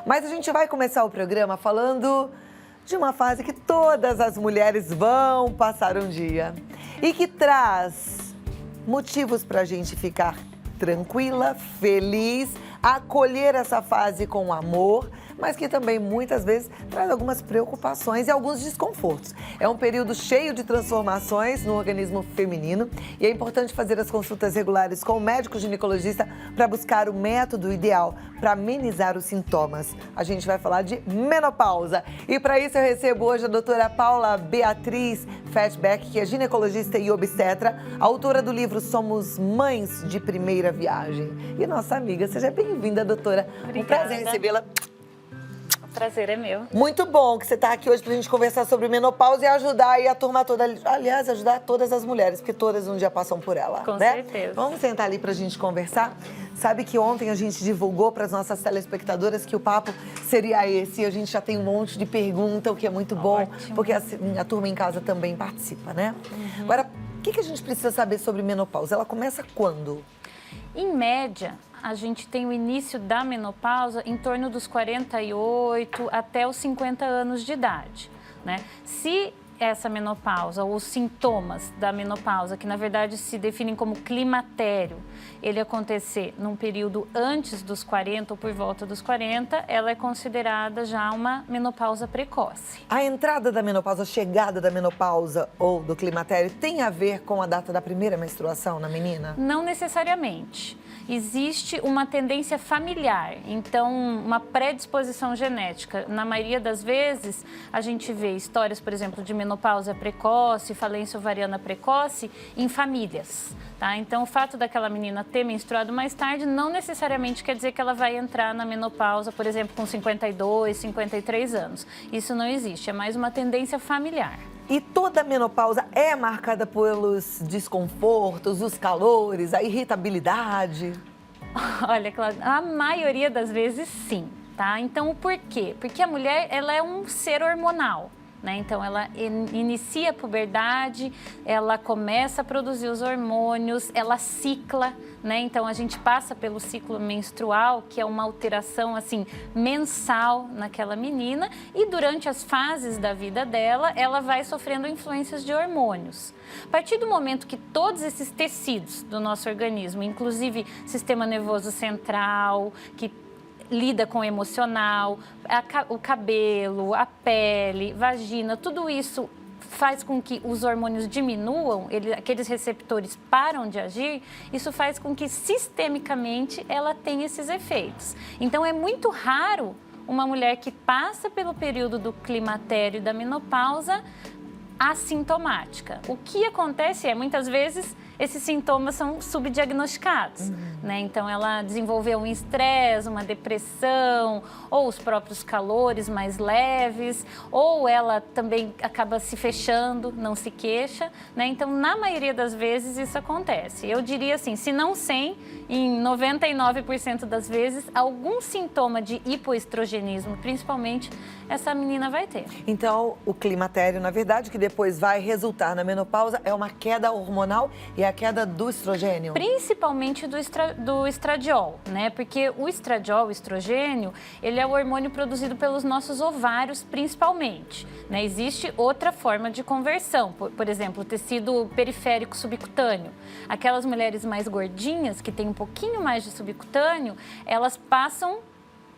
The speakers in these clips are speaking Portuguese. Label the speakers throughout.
Speaker 1: Mas a gente vai começar o programa falando de uma fase que todas as mulheres vão passar um dia e que traz motivos para a gente ficar tranquila, feliz, acolher essa fase com amor, mas que também muitas vezes traz algumas preocupações e alguns desconfortos. É um período cheio de transformações no organismo feminino e é importante fazer as consultas regulares com o médico ginecologista para buscar o método ideal para amenizar os sintomas. A gente vai falar de menopausa e para isso eu recebo hoje a doutora Paula Beatriz Fatback, que é ginecologista e obstetra, autora do livro Somos Mães de Primeira Viagem. E nossa amiga, seja bem-vinda, doutora.
Speaker 2: Obrigada.
Speaker 1: Um prazer recebê-la.
Speaker 2: O prazer é meu.
Speaker 1: Muito bom que você está aqui hoje para a gente conversar sobre menopausa e ajudar aí a turma toda. Aliás, ajudar todas as mulheres, porque todas um dia passam por ela.
Speaker 2: Com
Speaker 1: né?
Speaker 2: certeza.
Speaker 1: Vamos sentar ali para a gente conversar. Sabe que ontem a gente divulgou para as nossas telespectadoras que o papo seria esse. E a gente já tem um monte de pergunta, o que é muito bom,
Speaker 2: Ótimo.
Speaker 1: porque a turma em casa também participa, né? Agora, o que a gente precisa saber sobre menopausa? Ela começa quando?
Speaker 2: Em média, a gente tem o início da menopausa em torno dos 48 até os 50 anos de idade, né? Se essa menopausa, ou os sintomas da menopausa, que na verdade se definem como climatério, ele acontecer num período antes dos 40 ou por volta dos 40, ela é considerada já uma menopausa precoce.
Speaker 1: A entrada da menopausa, a chegada da menopausa ou do climatério tem a ver com a data da primeira menstruação na menina?
Speaker 2: Não necessariamente. Existe uma tendência familiar, então uma predisposição genética. Na maioria das vezes, a gente vê histórias, por exemplo, de menopausa precoce, falência ovariana precoce em famílias, tá? Então, o fato daquela menina ter menstruado mais tarde não necessariamente quer dizer que ela vai entrar na menopausa, por exemplo, com 52, 53 anos. Isso não existe, é mais uma tendência familiar.
Speaker 1: E toda menopausa é marcada pelos desconfortos, os calores, a irritabilidade?
Speaker 2: Olha, Cláudia, a maioria das vezes sim, tá? Então, o porquê? Porque a mulher, ela é um ser hormonal, né? Então, ela inicia a puberdade, ela começa a produzir os hormônios, ela cicla, né? Então, a gente passa pelo ciclo menstrual, que é uma alteração, assim, mensal naquela menina, e durante as fases da vida dela, ela vai sofrendo influências de hormônios. A partir do momento que todos esses tecidos do nosso organismo, inclusive sistema nervoso central, que lida com o emocional, o cabelo, a pele, vagina, tudo isso faz com que os hormônios diminuam, aqueles receptores param de agir, isso faz com que sistemicamente ela tenha esses efeitos. Então é muito raro uma mulher que passa pelo período do climatério e da menopausa assintomática. O que acontece é, muitas vezes, esses sintomas são subdiagnosticados, né? Então, ela desenvolveu um estresse, uma depressão, ou os próprios calores mais leves, ou ela também acaba se fechando, não se queixa, né? Então, na maioria das vezes, isso acontece. Eu diria assim, se não 100, em 99% das vezes, algum sintoma de hipoestrogenismo, principalmente, essa menina vai ter.
Speaker 1: Então, o climatério, na verdade, que depois vai resultar na menopausa, é uma queda hormonal e a queda do estrogênio?
Speaker 2: Principalmente do estradiol, né? Porque o estradiol, o estrogênio, ele é o hormônio produzido pelos nossos ovários, principalmente, né? Existe outra forma de conversão, por exemplo, o tecido periférico subcutâneo. Aquelas mulheres mais gordinhas, que têm um pouquinho mais de subcutâneo, elas passam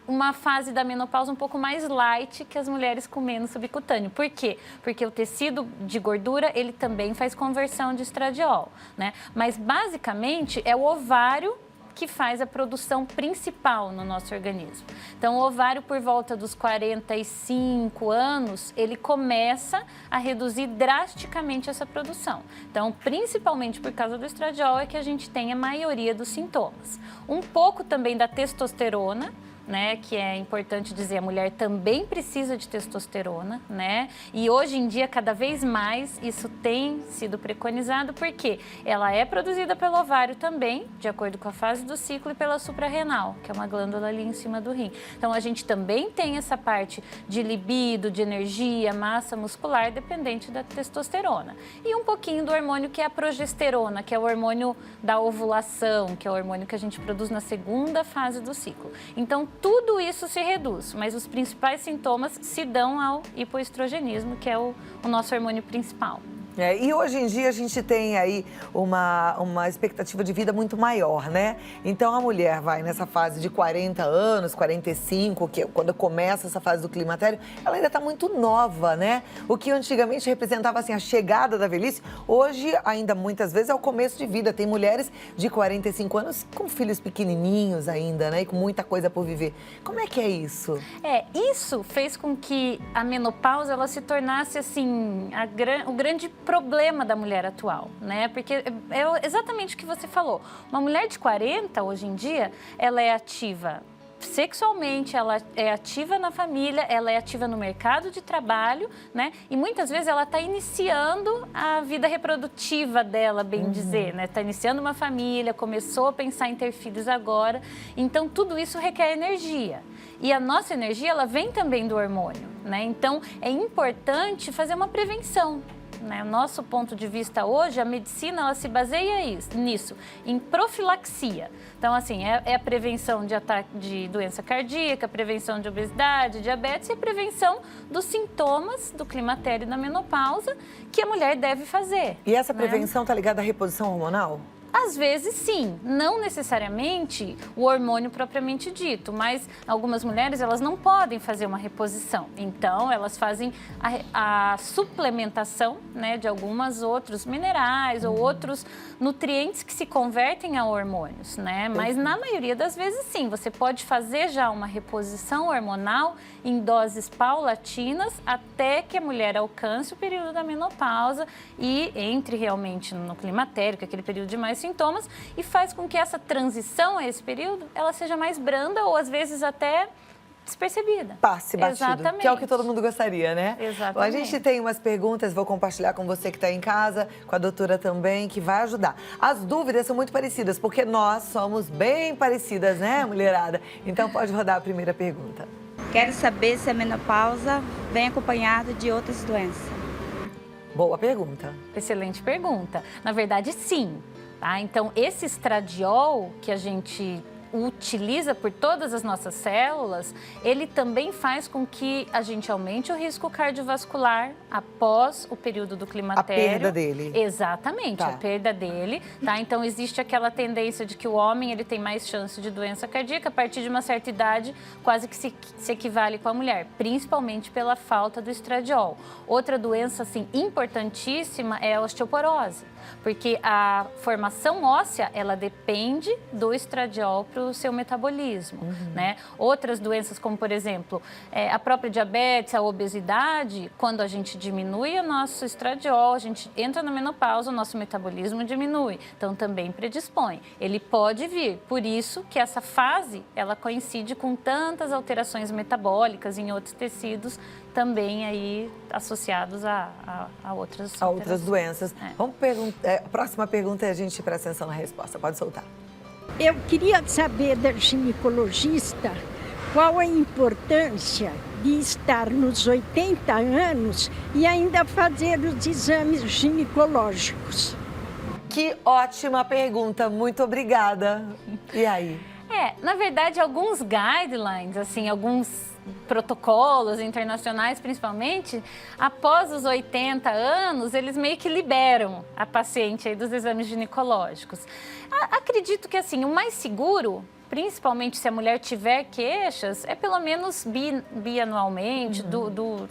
Speaker 2: uma fase da menopausa um pouco mais light que as mulheres com menos subcutâneo. Por quê? Porque o tecido de gordura, ele também faz conversão de estradiol, né? Mas, basicamente, é o ovário que faz a produção principal no nosso organismo. Então, o ovário, por volta dos 45 anos, ele começa a reduzir drasticamente essa produção. Então, principalmente por causa do estradiol, é que a gente tem a maioria dos sintomas. Um pouco também da testosterona, né, que é importante dizer, a mulher também precisa de testosterona, né? E hoje em dia, cada vez mais, isso tem sido preconizado, porque ela é produzida pelo ovário também, de acordo com a fase do ciclo, e pela suprarrenal, que é uma glândula ali em cima do rim. Então, a gente também tem essa parte de libido, de energia, massa muscular, dependente da testosterona. E um pouquinho do hormônio que é a progesterona, que é o hormônio da ovulação, que é o hormônio que a gente produz na segunda fase do ciclo. Então, tudo isso se reduz, mas os principais sintomas se dão ao hipoestrogenismo, que é o nosso hormônio principal.
Speaker 1: E hoje em dia a gente tem aí uma expectativa de vida muito maior, né? Então a mulher vai nessa fase de 40 anos, 45, que é quando começa essa fase do climatério, ela ainda está muito nova, né? O que antigamente representava assim a chegada da velhice, hoje ainda muitas vezes é o começo de vida. Tem mulheres de 45 anos com filhos pequenininhos ainda, né? E com muita coisa por viver. Como é que é isso?
Speaker 2: Isso fez com que a menopausa ela se tornasse assim o grande problema da mulher atual, né? Porque é exatamente o que você falou. Uma mulher de 40, hoje em dia, ela é ativa sexualmente, ela é ativa na família, ela é ativa no mercado de trabalho, né? E muitas vezes ela está iniciando a vida reprodutiva dela, bem dizer, né? Está iniciando uma família, começou a pensar em ter filhos agora. Então, tudo isso requer energia. E a nossa energia, ela vem também do hormônio, né? Então, é importante fazer uma prevenção. Né? O nosso ponto de vista hoje, a medicina ela se baseia nisso, em profilaxia. Então, assim, é a prevenção de ataque de doença cardíaca, prevenção de obesidade, diabetes e a prevenção dos sintomas do climatério e da menopausa que a mulher deve fazer.
Speaker 1: E essa prevenção está ligada à reposição hormonal?
Speaker 2: Às vezes, sim. Não necessariamente o hormônio propriamente dito, mas algumas mulheres, elas não podem fazer uma reposição. Então, elas fazem a suplementação, né, de alguns outros minerais ou outros nutrientes que se convertem a hormônios, né? Mas, na maioria das vezes, sim. Você pode fazer já uma reposição hormonal em doses paulatinas até que a mulher alcance o período da menopausa e entre realmente no climatério, que é aquele período de mais sintomas, e faz com que essa transição a esse período, ela seja mais branda ou às vezes até despercebida.
Speaker 1: Passe batido,
Speaker 2: exatamente.
Speaker 1: Que é o que todo mundo gostaria, né?
Speaker 2: Exatamente.
Speaker 1: Bom, a gente tem umas perguntas, vou compartilhar com você que está em casa, com a doutora também, que vai ajudar. As dúvidas são muito parecidas, porque nós somos bem parecidas, né, mulherada? Então pode rodar a primeira pergunta.
Speaker 3: Quero saber se a menopausa vem acompanhada de outras doenças.
Speaker 1: Boa pergunta.
Speaker 2: Excelente pergunta. Na verdade, sim. Tá? Então, esse estradiol que a gente utiliza por todas as nossas células, ele também faz com que a gente aumente o risco cardiovascular após o período do climatério.
Speaker 1: A perda dele.
Speaker 2: Exatamente,
Speaker 1: Tá.
Speaker 2: a perda dele. Tá? Então, existe aquela tendência de que o homem ele tem mais chance de doença cardíaca a partir de uma certa idade, quase que se equivale com a mulher, principalmente pela falta do estradiol. Outra doença, assim, importantíssima é a osteoporose, porque a formação óssea, ela depende do estradiol para o seu metabolismo, né? Outras doenças, como por exemplo, a própria diabetes, a obesidade, quando a gente diminui o nosso estradiol, a gente entra na menopausa, o nosso metabolismo diminui, então também predispõe. Ele pode vir, por isso que essa fase, ela coincide com tantas alterações metabólicas em outros tecidos, também aí associados a outras
Speaker 1: doenças. Vamos a próxima pergunta é a gente presta atenção na resposta. Pode soltar.
Speaker 4: Eu queria saber da ginecologista qual a importância de estar nos 80 anos e ainda fazer os exames ginecológicos.
Speaker 1: Que ótima pergunta, muito obrigada. E aí?
Speaker 2: Na verdade, alguns guidelines, assim, alguns protocolos internacionais, principalmente, após os 80 anos, eles meio que liberam a paciente aí dos exames ginecológicos. Acredito que, assim, o mais seguro, principalmente se a mulher tiver queixas, é pelo menos bianualmente,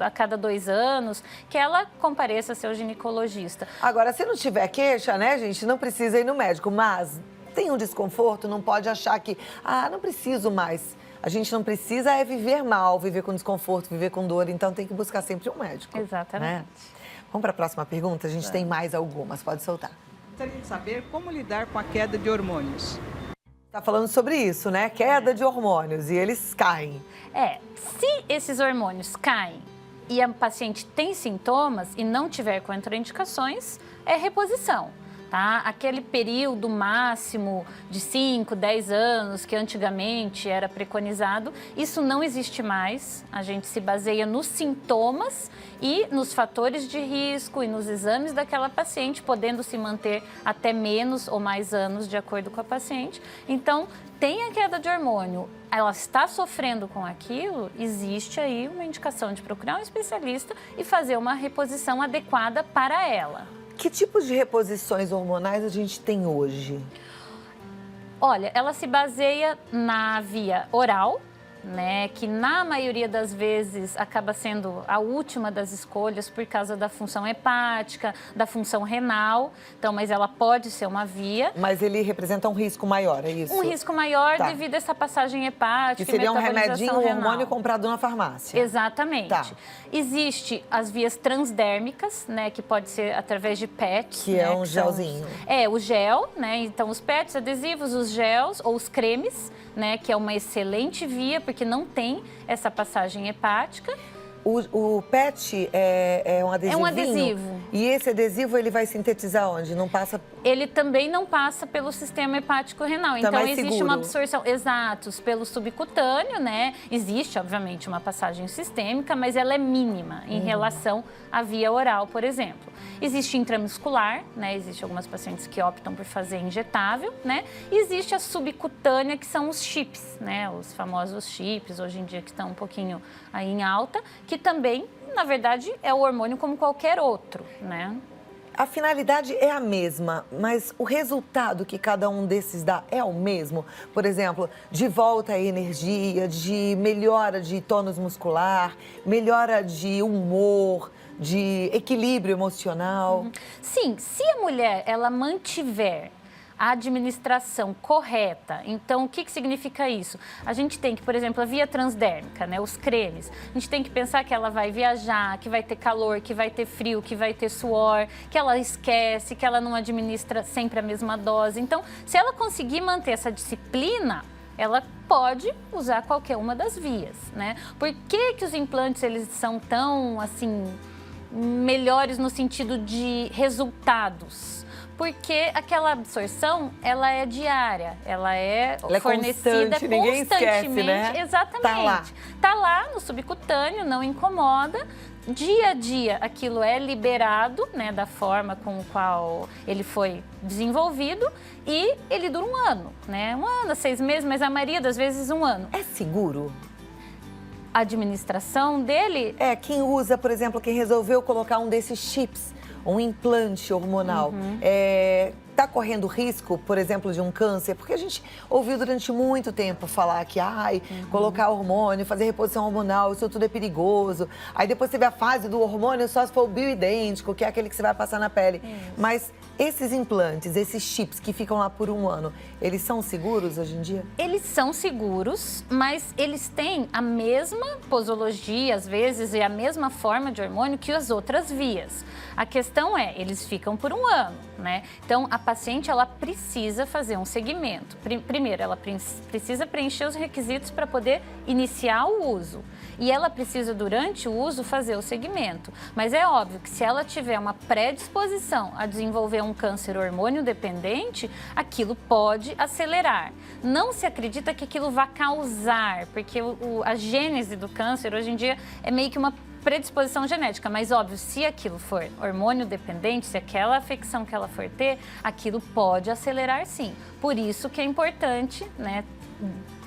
Speaker 2: a cada 2 anos, que ela compareça ao seu ginecologista.
Speaker 1: Agora, se não tiver queixa, né, gente, não precisa ir no médico, mas tem um desconforto, não pode achar que, não preciso mais. A gente não precisa viver mal, viver com desconforto, viver com dor, então tem que buscar sempre um médico.
Speaker 2: Exatamente.
Speaker 1: Né? Vamos para a próxima pergunta? A gente tem mais algumas, pode soltar.
Speaker 5: Gostaria de saber como lidar com a queda de hormônios.
Speaker 1: Tá falando sobre isso, né? Queda de hormônios e eles caem.
Speaker 2: Se esses hormônios caem e a paciente tem sintomas e não tiver contraindicações, é reposição. tá? Aquele período máximo de 5, 10 anos que antigamente era preconizado, isso não existe mais. A gente se baseia nos sintomas e nos fatores de risco e nos exames daquela paciente, podendo se manter até menos ou mais anos de acordo com a paciente. Então, tem a queda de hormônio, ela está sofrendo com aquilo, existe aí uma indicação de procurar um especialista e fazer uma reposição adequada para ela.
Speaker 1: Que tipo de reposições hormonais a gente tem hoje?
Speaker 2: Olha, ela se baseia na via oral, né, que na maioria das vezes acaba sendo a última das escolhas por causa da função hepática, da função renal. Então, mas ela pode ser uma via.
Speaker 1: Mas ele representa um risco maior, é isso?
Speaker 2: Um risco maior
Speaker 1: Tá.
Speaker 2: devido a essa passagem hepática
Speaker 1: Que seria
Speaker 2: e
Speaker 1: um
Speaker 2: metabolização
Speaker 1: remedinho, um
Speaker 2: renal.
Speaker 1: hormônio comprado na farmácia.
Speaker 2: Exatamente.
Speaker 1: Tá.
Speaker 2: Existe as vias transdérmicas, né, que pode ser através de PET.
Speaker 1: Que
Speaker 2: né,
Speaker 1: é um
Speaker 2: que são
Speaker 1: gelzinho.
Speaker 2: o gel, né? Então, os PETs, adesivos, os gels ou os cremes, né, que é uma excelente via, porque não tem essa passagem hepática.
Speaker 1: O PET é um adesivinho?
Speaker 2: É um adesivo.
Speaker 1: E esse adesivo, ele vai sintetizar onde? Não passa...
Speaker 2: Ele também não passa pelo sistema hepático renal.
Speaker 1: Tá
Speaker 2: Então,
Speaker 1: mais
Speaker 2: existe
Speaker 1: seguro.
Speaker 2: uma absorção, exatos, pelo subcutâneo, né? Existe, obviamente, uma passagem sistêmica, mas ela é mínima em relação à via oral, por exemplo. Existe intramuscular, né? Existe algumas pacientes que optam por fazer injetável, né? E existe a subcutânea, que são os chips, né? Os famosos chips, hoje em dia, que estão um pouquinho aí em alta, que também, na verdade, é o hormônio como qualquer outro, né?
Speaker 1: A finalidade é a mesma, mas o resultado que cada um desses dá é o mesmo? Por exemplo, de volta à energia, de melhora de tônus muscular, melhora de humor, de equilíbrio emocional?
Speaker 2: Sim, se a mulher ela mantiver a administração correta, então o que significa isso? A gente tem que, por exemplo, a via transdérmica, né, os cremes, a gente tem que pensar que ela vai viajar, que vai ter calor, que vai ter frio, que vai ter suor, que ela esquece, que ela não administra sempre a mesma dose. Então, se ela conseguir manter essa disciplina, ela pode usar qualquer uma das vias, né? Por que os implantes eles são tão, assim, melhores no sentido de resultados? Porque aquela absorção, ela é diária, ela é fornecida
Speaker 1: constante, ninguém esquece, né?
Speaker 2: Exatamente.
Speaker 1: Tá lá.
Speaker 2: Tá lá no subcutâneo, não incomoda. Dia a dia, aquilo é liberado, né, da forma com a qual ele foi desenvolvido e ele dura um ano, né? 1 ano, 6 meses, mas a maioria das vezes 1 ano.
Speaker 1: É seguro?
Speaker 2: A administração dele
Speaker 1: Quem usa, por exemplo, quem resolveu colocar um desses chips, um implante hormonal, está correndo risco, por exemplo, de um câncer? Porque a gente ouviu durante muito tempo falar que, colocar hormônio, fazer reposição hormonal, isso tudo é perigoso. Aí depois teve a fase do hormônio só se for o bioidêntico, que é aquele que você vai passar na pele. Mas esses implantes, esses chips que ficam lá por 1 ano, eles são seguros hoje em dia?
Speaker 2: Eles são seguros, mas eles têm a mesma posologia, às vezes, e a mesma forma de hormônio que as outras vias. A questão é, eles ficam por 1 ano, né? Então, a paciente, ela precisa fazer um segmento. Primeiro, ela precisa preencher os requisitos para poder iniciar o uso. E ela precisa, durante o uso, fazer o segmento. Mas é óbvio que se ela tiver uma predisposição a desenvolver um câncer hormônio dependente, aquilo pode acelerar. Não se acredita que aquilo vai causar, porque a gênese do câncer, hoje em dia, é meio que uma predisposição genética, mas óbvio, se aquilo for hormônio dependente, se aquela afecção que ela for ter, aquilo pode acelerar sim. Por isso que é importante, né,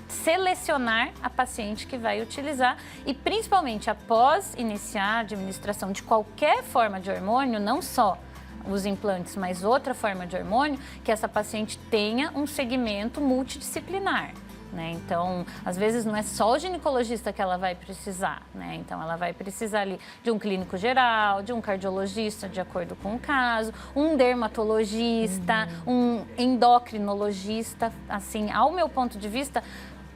Speaker 2: selecionar a paciente que vai utilizar e principalmente após iniciar a administração de qualquer forma de hormônio, não só os implantes, mas outra forma de hormônio, que essa paciente tenha um segmento multidisciplinar. Né? Então, às vezes não é só o ginecologista que ela vai precisar, né? Então, ela vai precisar ali de um clínico geral, de um cardiologista, de acordo com o caso, um dermatologista, um endocrinologista. Assim, ao meu ponto de vista,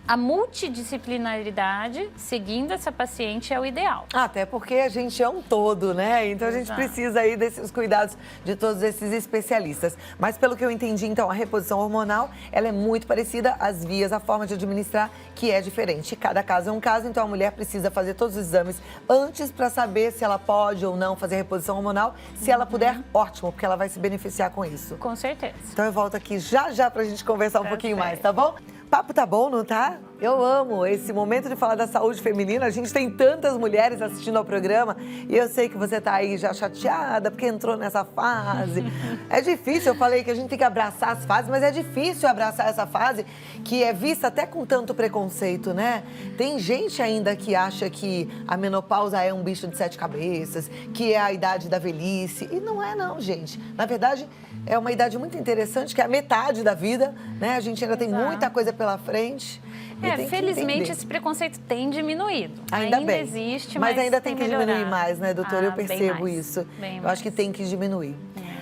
Speaker 2: a multidisciplinaridade, seguindo essa paciente, é o ideal.
Speaker 1: Até porque a gente é um todo, né? Então a gente
Speaker 2: Exato.
Speaker 1: precisa aí desses cuidados de todos esses especialistas. Mas pelo que eu entendi, então, a reposição hormonal, ela é muito parecida, as vias, a forma de administrar, que é diferente. Cada caso é um caso, então a mulher precisa fazer todos os exames antes para saber se ela pode ou não fazer reposição hormonal. Se ela puder, ótimo, porque ela vai se beneficiar com isso.
Speaker 2: Com certeza.
Speaker 1: Então eu volto aqui já pra gente conversar um pouquinho mais,
Speaker 2: certo.
Speaker 1: tá bom? Papo tá bom, não tá? Eu amo esse momento de falar da saúde feminina. A gente tem tantas mulheres assistindo ao programa e eu sei que você tá aí já chateada porque entrou nessa fase. É difícil, eu falei que a gente tem que abraçar as fases, mas é difícil abraçar essa fase que é vista até com tanto preconceito, né? Tem gente ainda que acha que a menopausa é um bicho de 7 cabeças, que é a idade da velhice. E não é não, gente. Na verdade, é uma idade muito interessante, que é a metade da vida, né? A gente ainda tem
Speaker 2: Exato.
Speaker 1: muita coisa pela frente. E tem que
Speaker 2: Felizmente
Speaker 1: entender.
Speaker 2: esse preconceito tem diminuído.
Speaker 1: Ainda bem.
Speaker 2: Existe,
Speaker 1: mas ainda tem que diminuir
Speaker 2: melhorado.
Speaker 1: mais, né, doutora? Eu
Speaker 2: Bem
Speaker 1: percebo
Speaker 2: mais,
Speaker 1: isso.
Speaker 2: bem
Speaker 1: Eu acho que
Speaker 2: mais.
Speaker 1: tem que diminuir.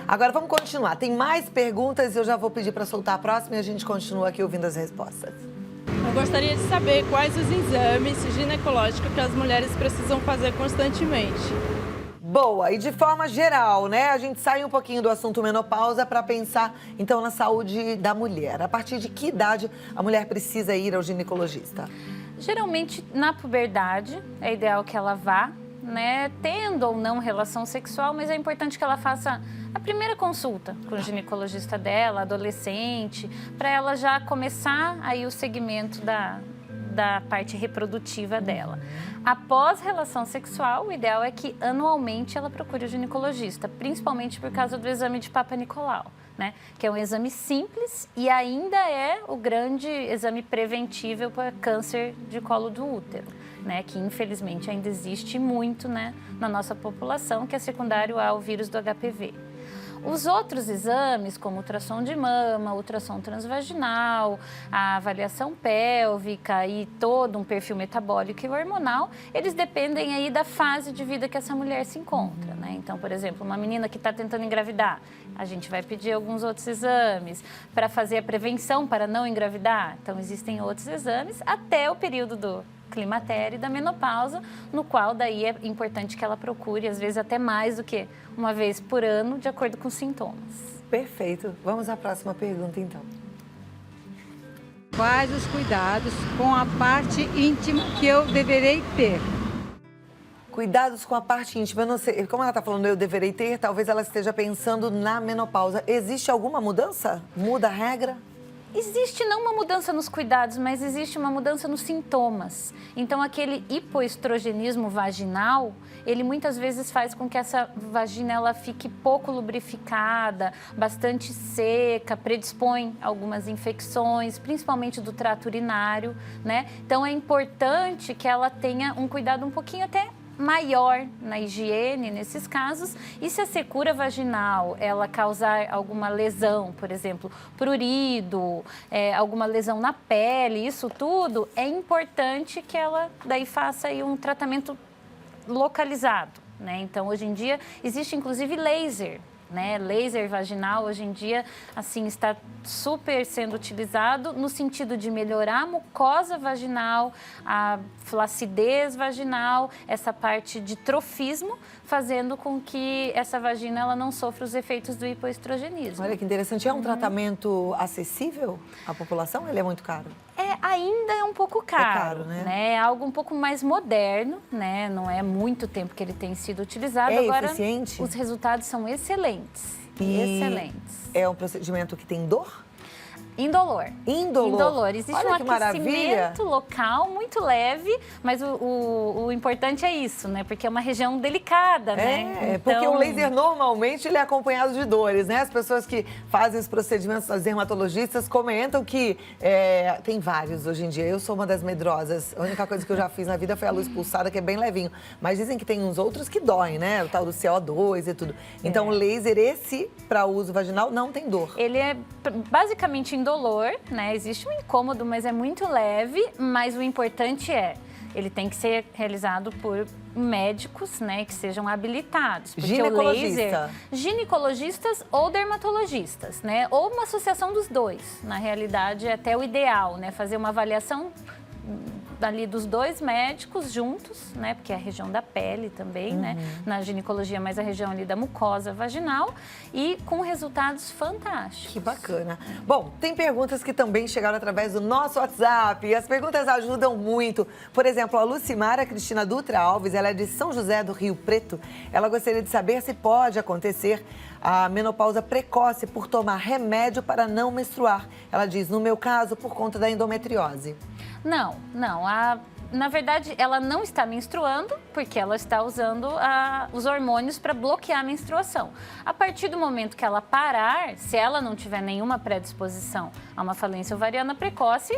Speaker 1: Agora vamos continuar. Tem mais perguntas, eu já vou pedir para soltar a próxima e a gente continua aqui ouvindo as respostas.
Speaker 6: Eu gostaria de saber quais os exames ginecológicos que as mulheres precisam fazer constantemente.
Speaker 1: Boa, e de forma geral, né? A gente sai um pouquinho do assunto menopausa para pensar, então, na saúde da mulher. A partir de que idade a mulher precisa ir ao ginecologista?
Speaker 2: Geralmente, na puberdade, é ideal que ela vá, né, tendo ou não relação sexual, mas é importante que ela faça a primeira consulta com o ginecologista dela, adolescente, para ela já começar aí o segmento da parte reprodutiva dela. Após relação sexual, o ideal é que anualmente ela procure o ginecologista, principalmente por causa do exame de Papa Nicolau, né? Que é um exame simples e ainda é o grande exame preventível para câncer de colo do útero, né? Que infelizmente ainda existe muito, né, na nossa população, que é secundário ao vírus do HPV. Os outros exames, como ultrassom de mama, ultrassom transvaginal, a avaliação pélvica e todo um perfil metabólico e hormonal, eles dependem aí da fase de vida que essa mulher se encontra, né? Então, por exemplo, uma menina que está tentando engravidar, a gente vai pedir alguns outros exames para fazer a prevenção para não engravidar. Então, existem outros exames até o período do climatério e da menopausa, no qual daí é importante que ela procure, às vezes até mais do que uma vez por ano, de acordo com os sintomas.
Speaker 1: Perfeito. Vamos à próxima pergunta, então.
Speaker 7: Quais os cuidados com a parte íntima que eu deverei ter?
Speaker 1: Cuidados com a parte íntima. Eu não sei, como ela está falando eu deverei ter, talvez ela esteja pensando na menopausa. Existe alguma mudança? Muda a regra?
Speaker 2: Existe não uma mudança nos cuidados, mas existe uma mudança nos sintomas. Então, aquele hipoestrogenismo vaginal, ele muitas vezes faz com que essa vagina ela fique pouco lubrificada, bastante seca, predispõe a algumas infecções, principalmente do trato urinário, né? Então, é importante que ela tenha um cuidado um pouquinho até maior na higiene nesses casos, e se a secura vaginal ela causar alguma lesão, por exemplo, prurido, alguma lesão na pele, isso tudo, é importante que ela daí faça aí um tratamento localizado, né? Então, hoje em dia, existe inclusive laser, né? Laser vaginal, hoje em dia, assim, está super sendo utilizado no sentido de melhorar a mucosa vaginal, a flacidez vaginal, essa parte de trofismo, fazendo com que essa vagina ela não sofra os efeitos do hipoestrogenismo.
Speaker 1: Olha que interessante. É um tratamento acessível à população ou ele é muito caro?
Speaker 2: Ainda é um pouco caro,
Speaker 1: caro, né?
Speaker 2: É algo um pouco mais moderno, né? Não é muito tempo que ele tem sido utilizado.
Speaker 1: É
Speaker 2: Agora,
Speaker 1: eficiente?
Speaker 2: os resultados são excelentes. Excelentes.
Speaker 1: É um procedimento que tem dor?
Speaker 2: Indolor.
Speaker 1: Indolor.
Speaker 2: Indolor. Existe
Speaker 1: Olha
Speaker 2: um
Speaker 1: que maravilha.
Speaker 2: aquecimento local muito leve, mas o importante é isso, né? Porque é uma região delicada, né?
Speaker 1: Porque o laser normalmente ele é acompanhado de dores, né? As pessoas que fazem os procedimentos, as dermatologistas, comentam que tem vários hoje em dia. Eu sou uma das medrosas. A única coisa que eu já fiz na vida foi a luz pulsada, que é bem levinho. Mas dizem que tem uns outros que doem, né? O tal do CO2 e tudo. Então, o laser, esse, para uso vaginal, não tem dor.
Speaker 2: Ele é basicamente indolor, né? Existe um incômodo, mas é muito leve, mas o importante ele tem que ser realizado por médicos, né, que sejam habilitados. Porque
Speaker 1: Ginecologista.
Speaker 2: o laser, ginecologistas ou dermatologistas, né? Ou uma associação dos dois. Na realidade, é até o ideal, né? Fazer uma avaliação ali dos dois médicos juntos, né? Porque é a região da pele também, né? Na ginecologia, mais a região ali da mucosa vaginal e com resultados fantásticos.
Speaker 1: Que bacana. Bom, tem perguntas que também chegaram através do nosso WhatsApp e as perguntas ajudam muito. Por exemplo, a Lucimara Cristina Dutra Alves, ela é de São José do Rio Preto. Ela gostaria de saber se pode acontecer a menopausa precoce por tomar remédio para não menstruar. Ela diz, no meu caso, por conta da endometriose.
Speaker 2: Não. Na verdade, ela não está menstruando porque ela está usando os hormônios para bloquear a menstruação. A partir do momento que ela parar, se ela não tiver nenhuma predisposição a uma falência ovariana precoce,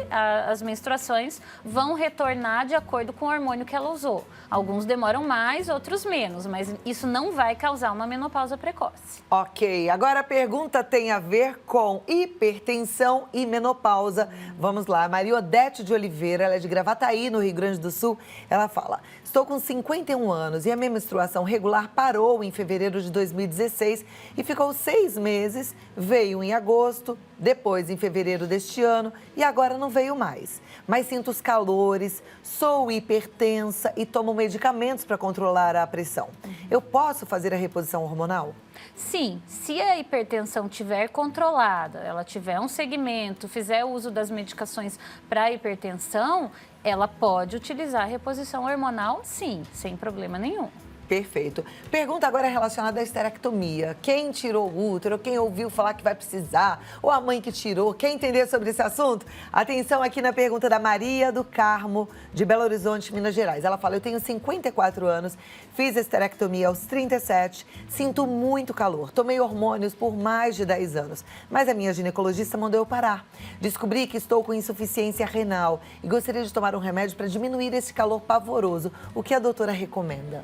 Speaker 2: as menstruações vão retornar de acordo com o hormônio que ela usou. Alguns demoram mais, outros menos, mas isso não vai causar uma menopausa precoce.
Speaker 1: Ok, agora a pergunta tem a ver com hipertensão e menopausa. Vamos lá, Maria Odete de Oliveira, ela é de Gravataí, no Rio Grande do Sul. Ela fala, estou com 51 anos e a minha menstruação regular parou em fevereiro de 2016 e ficou 6 meses, veio em agosto, depois em fevereiro deste ano e agora não veio mais. Mas sinto os calores, sou hipertensa e tomo medicamentos para controlar a pressão. Eu posso fazer a reposição hormonal?
Speaker 2: Sim, se a hipertensão estiver controlada, ela tiver um segmento, fizer uso das medicações para hipertensão, ela pode utilizar a reposição hormonal, sim, sem problema nenhum.
Speaker 1: Perfeito. Pergunta agora relacionada à esterectomia. Quem tirou o útero, quem ouviu falar que vai precisar, ou a mãe que tirou, quer entender sobre esse assunto? Atenção aqui na pergunta da Maria do Carmo, de Belo Horizonte, Minas Gerais. Ela fala, eu tenho 54 anos, fiz esterectomia aos 37, sinto muito calor, tomei hormônios por mais de 10 anos, mas a minha ginecologista mandou eu parar. Descobri que estou com insuficiência renal e gostaria de tomar um remédio para diminuir esse calor pavoroso. O que a doutora recomenda?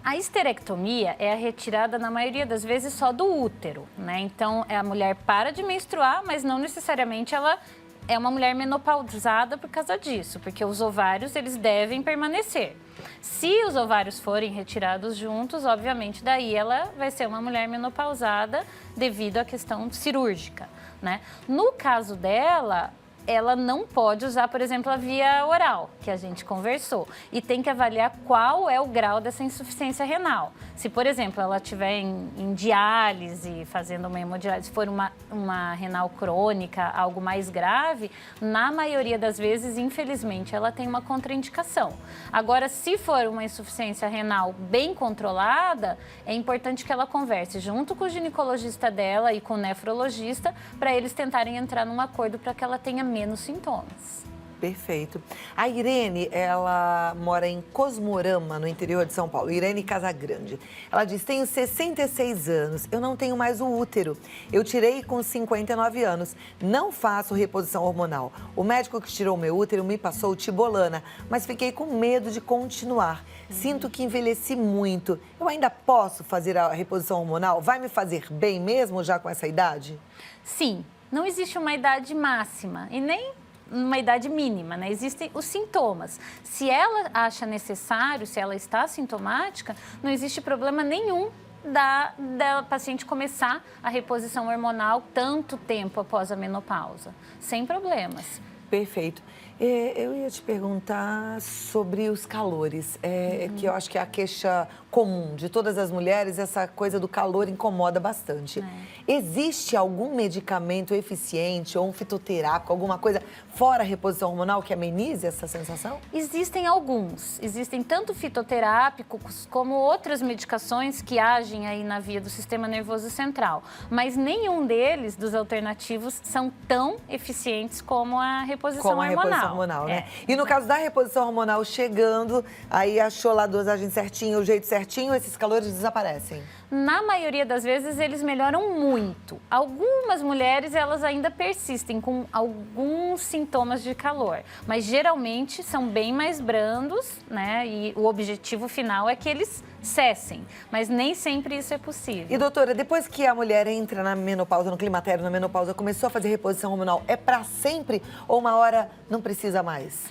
Speaker 2: A esterectomia é a retirada, na maioria das vezes, só do útero, né? Então, a mulher para de menstruar, mas não necessariamente ela é uma mulher menopausada por causa disso, porque os ovários, eles devem permanecer. Se os ovários forem retirados juntos, obviamente, daí ela vai ser uma mulher menopausada devido à questão cirúrgica, né? No caso dela, ela não pode usar, por exemplo, a via oral, que a gente conversou. E tem que avaliar qual é o grau dessa insuficiência renal. Se, por exemplo, ela estiver em diálise, fazendo uma hemodiálise, for uma renal crônica, algo mais grave, na maioria das vezes, infelizmente, ela tem uma contraindicação. Agora, se for uma insuficiência renal bem controlada, é importante que ela converse junto com o ginecologista dela e com o nefrologista, para eles tentarem entrar num acordo para que ela tenha menos sintomas.
Speaker 1: Perfeito. A Irene, ela mora em Cosmorama, no interior de São Paulo. Irene Casagrande. Ela diz, tenho 66 anos, eu não tenho mais o útero. Eu tirei com 59 anos, não faço reposição hormonal. O médico que tirou meu útero me passou tibolana, mas fiquei com medo de continuar. Sinto que envelheci muito. Eu ainda posso fazer a reposição hormonal? Vai me fazer bem mesmo já com essa idade?
Speaker 2: Sim, não existe uma idade máxima e nem uma idade mínima, né? Existem os sintomas. Se ela acha necessário, se ela está sintomática, não existe problema nenhum da paciente começar a reposição hormonal tanto tempo após a menopausa, sem problemas.
Speaker 1: Perfeito. Eu ia te perguntar sobre os calores, que eu acho que é a queixa comum de todas as mulheres, essa coisa do calor incomoda bastante. Existe algum medicamento eficiente ou um fitoterápico, alguma coisa fora a reposição hormonal que amenize essa sensação?
Speaker 2: Existem alguns. Existem tanto fitoterápicos como outras medicações que agem aí na via do sistema nervoso central. Mas nenhum deles, dos alternativos, são tão eficientes como a reposição
Speaker 1: hormonal, né? E no caso da reposição hormonal chegando, aí achou lá a dosagem certinha, o jeito certinho, esses calores desaparecem?
Speaker 2: Na maioria das vezes, eles melhoram muito. Algumas mulheres, elas ainda persistem com alguns sintomas de calor, mas geralmente são bem mais brandos, né? E o objetivo final é que eles cessem, mas nem sempre isso é possível.
Speaker 1: E doutora, depois que a mulher entra na menopausa, no climatério, na menopausa, começou a fazer reposição hormonal, é pra sempre ou uma hora não precisa mais?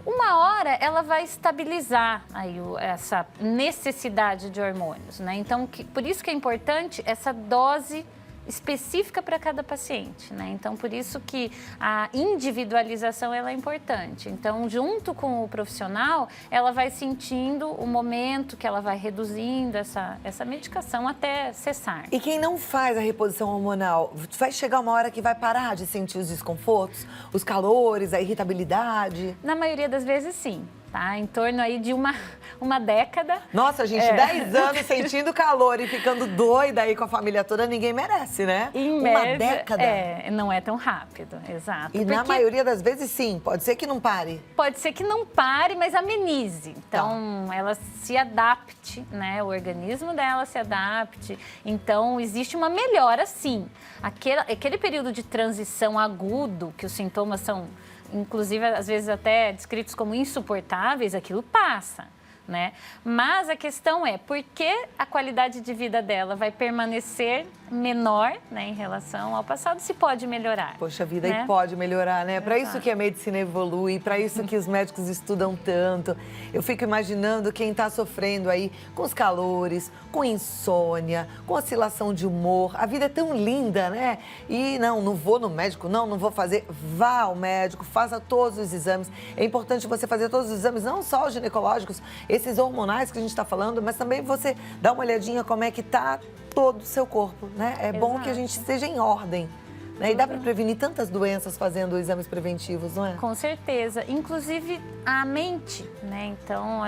Speaker 2: Uma hora ela vai estabilizar aí essa necessidade de hormônios, né? Então, por isso que é importante essa dose específica para cada paciente, né? Então, por isso que a individualização ela é importante. Então, junto com o profissional, ela vai sentindo o momento que ela vai reduzindo essa medicação até cessar.
Speaker 1: E quem não faz a reposição hormonal, vai chegar uma hora que vai parar de sentir os desconfortos, os calores, a irritabilidade?
Speaker 2: Na maioria das vezes, sim. Tá? Em torno aí de uma década.
Speaker 1: Nossa, gente, 10 anos sentindo calor e ficando doida aí com a família toda, ninguém merece, né?
Speaker 2: Em
Speaker 1: uma
Speaker 2: média,
Speaker 1: década.
Speaker 2: não é tão rápido, exato.
Speaker 1: E na maioria das vezes, sim, pode ser que não pare.
Speaker 2: Pode ser que não pare, mas amenize. Então, ela se adapte, né? O organismo dela se adapte. Então, existe uma melhora, sim. Aquele período de transição agudo, que os sintomas são, inclusive, às vezes até descritos como insuportáveis, aquilo passa, né? Mas a questão é, por que a qualidade de vida dela vai permanecer menor, né, em relação ao passado, se pode melhorar?
Speaker 1: Poxa vida,
Speaker 2: né?
Speaker 1: E pode melhorar, né? Para isso que a medicina evolui, para isso que os médicos estudam tanto. Eu fico imaginando quem está sofrendo aí com os calores, com insônia, com oscilação de humor. A vida é tão linda, né? E não vou no médico, não vou fazer. Vá ao médico, faça todos os exames. É importante você fazer todos os exames, não só os ginecológicos, esses hormonais que a gente está falando, mas também você dá uma olhadinha como é que tá todo o seu corpo, né? É bom que a gente esteja em ordem, né? E dá para prevenir tantas doenças fazendo exames preventivos, não é?
Speaker 2: Com certeza. Inclusive a mente, né? Então,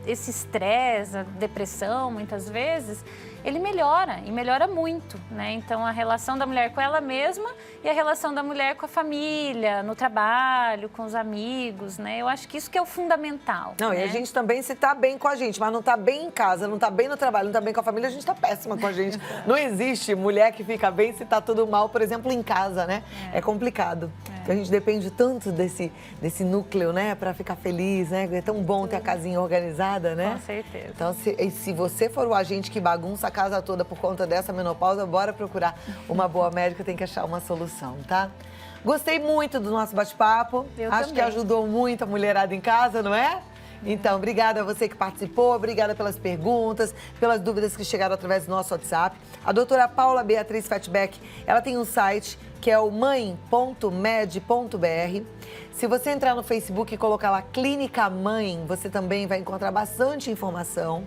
Speaker 2: esse estresse, a depressão, muitas vezes, ele melhora, e melhora muito, né? Então, a relação da mulher com ela mesma e a relação da mulher com a família, no trabalho, com os amigos, né? Eu acho que isso que é o fundamental.
Speaker 1: Não,
Speaker 2: né?
Speaker 1: E a gente também, se tá bem com a gente, mas não tá bem em casa, não tá bem no trabalho, não tá bem com a família, a gente tá péssima com a gente. Não existe mulher que fica bem se tá tudo mal, por exemplo, em casa, né? É complicado. Porque a gente depende tanto desse núcleo, né? Pra ficar feliz, né? É tão bom ter a casinha organizada, né?
Speaker 2: Com certeza.
Speaker 1: Então, se você for o agente que bagunça a casa toda por conta dessa menopausa, bora procurar uma boa médica, tem que achar uma solução, tá? Gostei muito do nosso bate-papo. Acho que ajudou muito a mulherada em casa, não é? Então, obrigada a você que participou, obrigada pelas perguntas, pelas dúvidas que chegaram através do nosso WhatsApp. A doutora Paula Beatriz Fatbeck, ela tem um site que é o mãe.med.br. Se você entrar no Facebook e colocar lá Clínica Mãe, você também vai encontrar bastante informação.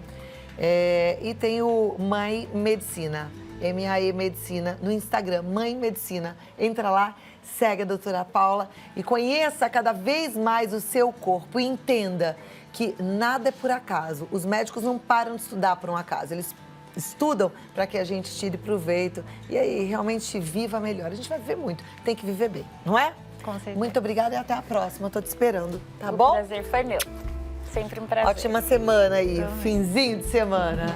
Speaker 1: E tem o Mãe Medicina, MAE Medicina, no Instagram, Mãe Medicina. Entra lá, segue a doutora Paula e conheça cada vez mais o seu corpo e entenda que nada é por acaso. Os médicos não param de estudar por um acaso, eles estudam para que a gente tire proveito e aí realmente viva melhor. A gente vai viver muito, tem que viver bem, não é?
Speaker 2: Com certeza.
Speaker 1: Muito obrigada e até a próxima, estou te esperando, tá bom?
Speaker 2: O prazer foi meu. Sempre um prazer.
Speaker 1: Ótima semana aí, finzinho de semana.